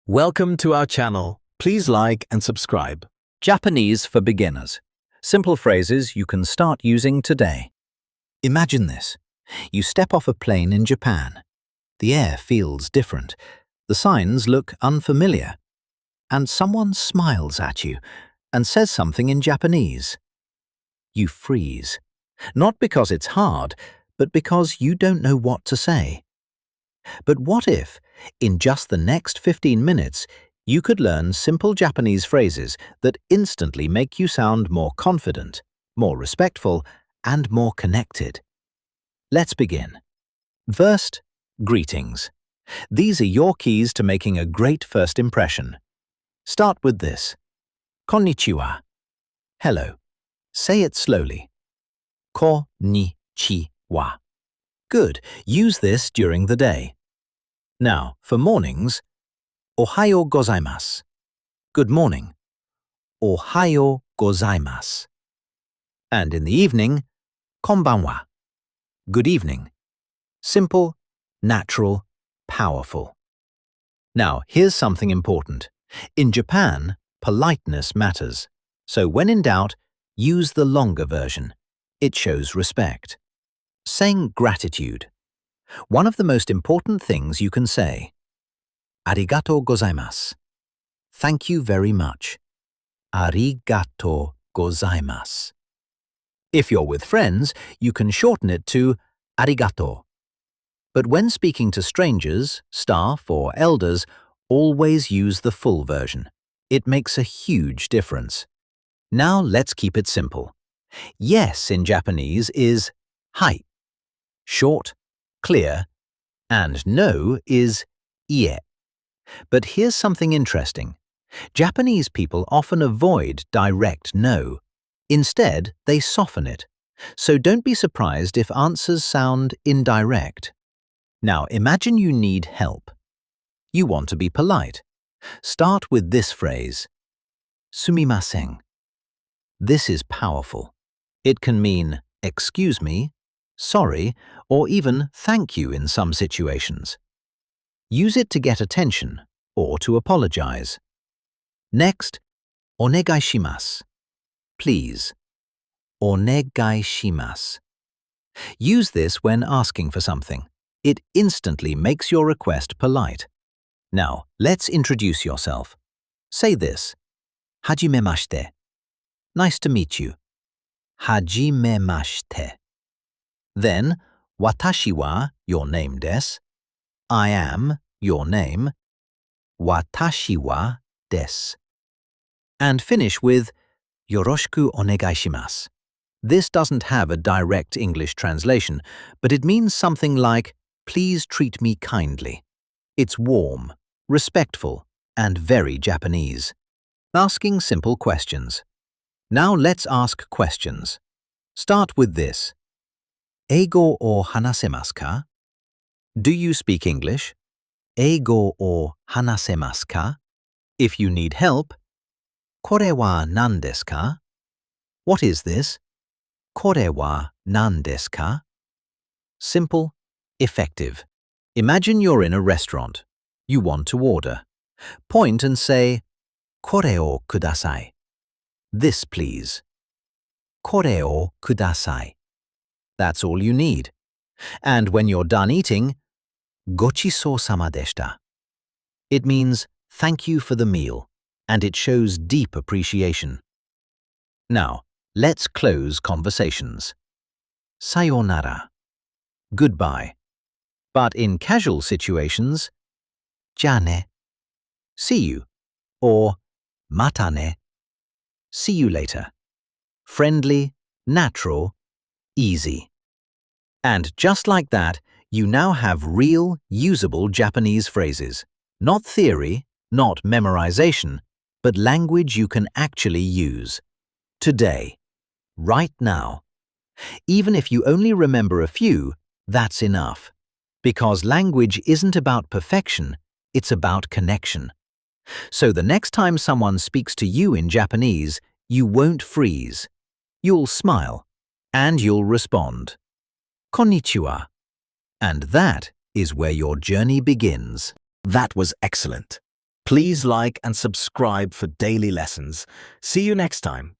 Welcome to our channel. Please like and subscribe. Japanese for beginners. Simple phrases you can start using today. Imagine this. You step off a plane in Japan. The air feels different. The signs look unfamiliar. And someone smiles at you and says something in Japanese. You freeze. Not because it's hard, but because you don't know what to say. But what if, in just the next 15 minutes, you could learn simple Japanese phrases that instantly make you sound more confident, more respectful, and more connected? Let's begin. First, greetings. These are your keys to making a great first impression. Start with this. Konnichiwa. Hello. Say it slowly. Konnichiwa. Good. Use this during the day. Now, for mornings, Ohayo gozaimasu. Good morning. Ohayo gozaimasu. And in the evening, konbanwa. Good evening. Simple, natural, powerful. Now, here's something important. In Japan, politeness matters. So when in doubt, use the longer version. It shows respect. Saying gratitude. One of the most important things you can say. Arigatou gozaimasu. Thank you very much. Arigatou gozaimasu. If you're with friends, you can shorten it to arigato. But when speaking to strangers, staff, or elders, always use the full version. It makes a huge difference. Now let's keep it simple. Yes in Japanese is hai. Short, clear, and no is ie. But here's something interesting. Japanese people often avoid direct no. Instead, they soften it. So don't be surprised if answers sound indirect. Now imagine you need help. You want to be polite. Start with this phrase. Sumimasen. This is powerful. It can mean excuse me, sorry, or even thank you in some situations. Use it to get attention or to apologize. Next, onegai shimasu. Please. Onegai shimasu. Use this when asking for something. It instantly makes your request polite. Now, let's introduce yourself. Say this. Hajimemashite. Nice to meet you. Hajimemashite. Then, watashi wa your name desu. I am your name. Watashi wa desu. And finish with yoroshiku onegai shimasu. This doesn't have a direct English translation, but it means something like, please treat me kindly. It's warm, respectful, and very Japanese. Asking simple questions. Now let's ask questions. Start with this. Eigo o hanasemasu ka? Do you speak English? Eigo o hanasemasu ka? If you need help, kore wa nan desu ka? What is this? Kore wa nan desu ka? Simple, effective. Imagine you're in a restaurant. You want to order. Point and say, kore o kudasai. This, please. Kore o kudasai. That's all you need. And when you're done eating, gochisou-sama deshita. It means thank you for the meal, and it shows deep appreciation. Now, let's close conversations. Sayonara. Goodbye. But in casual situations, ja ne. See you. Or mata ne. See you later. Friendly, natural, easy. And just like that, you now have real, usable Japanese phrases. Not theory, not memorization, but language you can actually use. Today. Right now. Even if you only remember a few, that's enough. Because language isn't about perfection, it's about connection. So the next time someone speaks to you in Japanese, you won't freeze. You'll smile, and you'll respond. Konnichiwa. And that is where your journey begins. That was excellent. Please like and subscribe for daily lessons. See you next time.